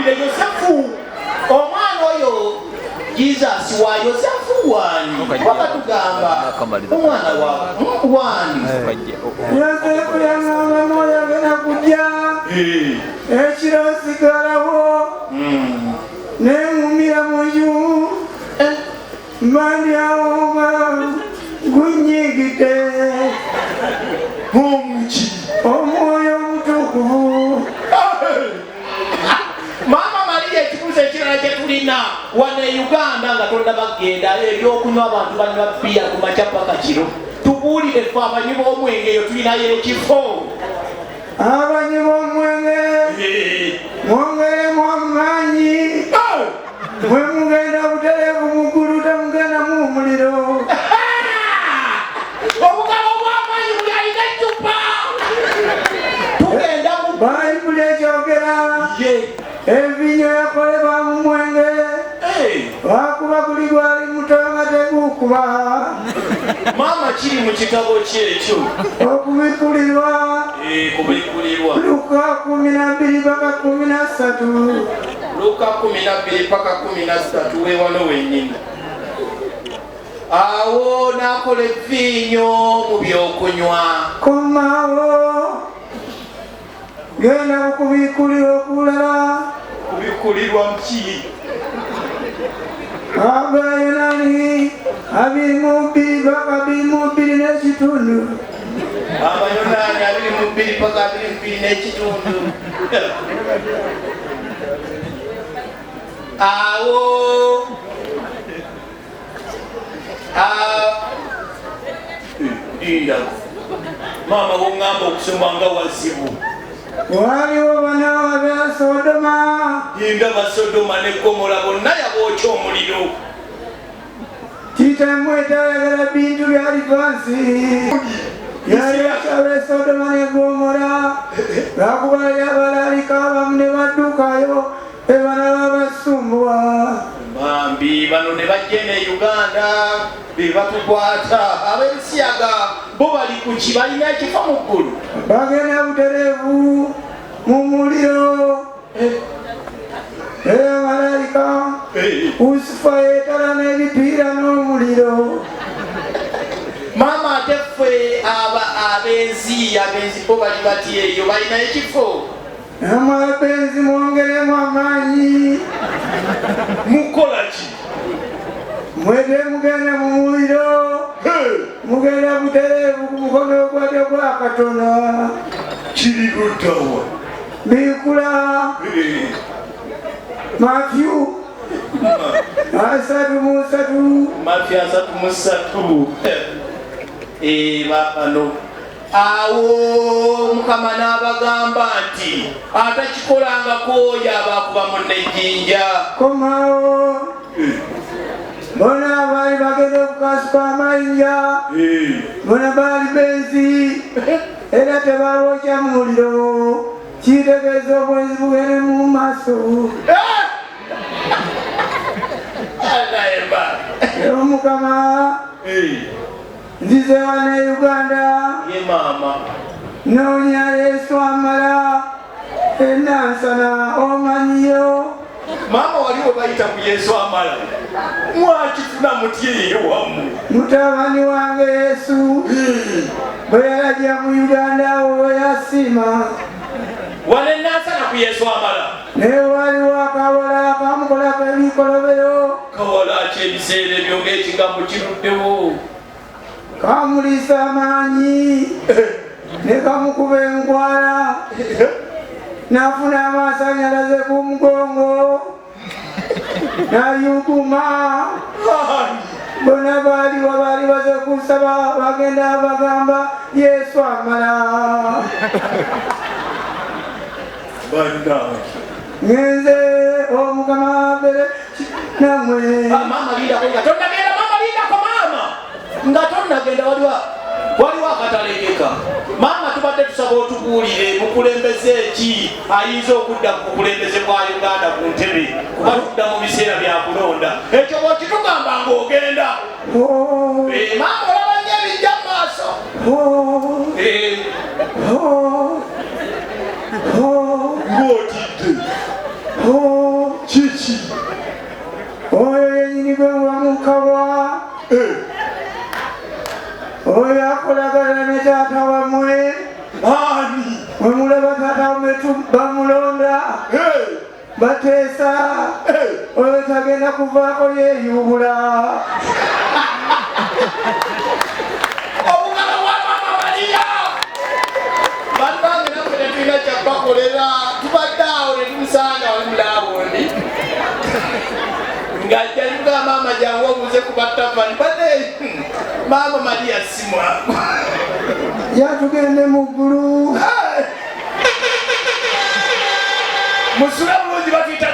tubuulire Yosefu omwana oyo Jesus wa Yosefu wani wakatugamba omwana wani Yosefu yangamba moyo gena kujja ekiro sigalawo nemumira munju mbandyawo nga gunyigide omwoyo omutukuvu. Mama Maria ekibuuzo ekirala kye tulina wano e Uganda nga tonda bagenda ebyokunywa abantu banywa bbiya ku makya paka kiro tubuulire ffe abanywi b'omwenge eyo tulinayo ekifo. Abanywi b'omwenge mwongeremu amaanyi mwe mugenda butereevu mu ggulu temugenda mu muliro. Obugabo bw'amaanyi buli alina eccupa tugenda mu Bayibuli ekyogera evinyo yakolebwa mu mwenge wakuba guli gwali muto nga tegukuba. Mama kiri mu kitabo kyekyo Okubikulirwa kubikulirwa Luka 12 paka 13. Luka 12 paka 13 weewano wennyini. Awo n'akola evinyo mu byokunywa. Komawo genda kubikulirwa okulala. Kubikulirwa muki? Abayonani 22 paka 22 n'ekitundu. Abayonani 22 paka 22 n'ekitundu. Awo Mama wongamba okusoma nga wazibu. Waliwo bana ab'e Sodoma. Ndaba Sodoma ne Gomora bonna yabookya omuliro. Kitamwe tayagala bintu byali fansi. Yali ab'e Sodoma ne Gomora lwakuba yabalalika abamu ne baddukayo ebana babasumbuwa. Bambi bano ne bajja ne Uganda be batukwata ab'Ensiyaga bo bali ku ki balina ekifo mu ggulu. Bagenda butereevu mu muliro. Malayika Usufa yeetala n'ebipiira n'omuliro. Mama ate ffe abenzi bo bali bati eyo balina ekifo. Namwe abenzi mwongeremu amaanyi. Mukola ki? Mwete mugenda mu muliro. Mugenda butereevu ku mukono ogwadde gwa Katonda. Kiri lutawa Bikula Matthew 3:3. Matthew 3:3. Bano awo Mukama n'abagamba nti atakikolangako oyo abakuba munne ejjinja. Komawo bona baali bagenda okukasuka amayinja. Bona baali benzi era tebalwokya mu muliro. Kitegeeza obwenzi bugende mu maaso. Mukama nzize wano e Uganda noonya Yesu amala enansana omanyiyo. Mama waliwo bayita ku Yesu amala mwakifuna mutyeyo wamu. Mutabani wange Yesu bwe yajja mu Uganda owo yasiima. Wano enansana ku Yesu amala naye waliwo akawala akamukolako ebikolobero. Kawala ki ebiseera ebyo ng'ekigambo kiruddewo? Kamuliisa amaanyi ne kamukuba enkwala n'afuna amasannyalaze ku mugongo n'ayuguma. Bonna baaliwo baali baze kusaba bagenda bagamba Yesu amala. Ngenze Omukama mbere namwe. Mama linda nga tonnagenda, mama lindako mama nga tonnagenda, waliwo akatalekeka. Mama tubadde tusaba otubuulire mukulembeze ki ayinza okudda ku bukulembeze bwa Uganda ku ntebe kuba tudda mu biseera bya kulonda. Ekyo bw'okitugamba ng'ogenda. Mama olaba nnyo ebijja mu maaso. Ng'otidde. yeyubula bateesa oyo tagenda kuvaako yeyubula obugala bwa mama Maria bantu bange naffe tetulina kyabakolera tubadde awo ne tumusanga wali mulaabondi ng'ajjaluga maama jangu obuze ku battafani badde maama Maria simwa yatugende mu ggulu musula bulungi batuyita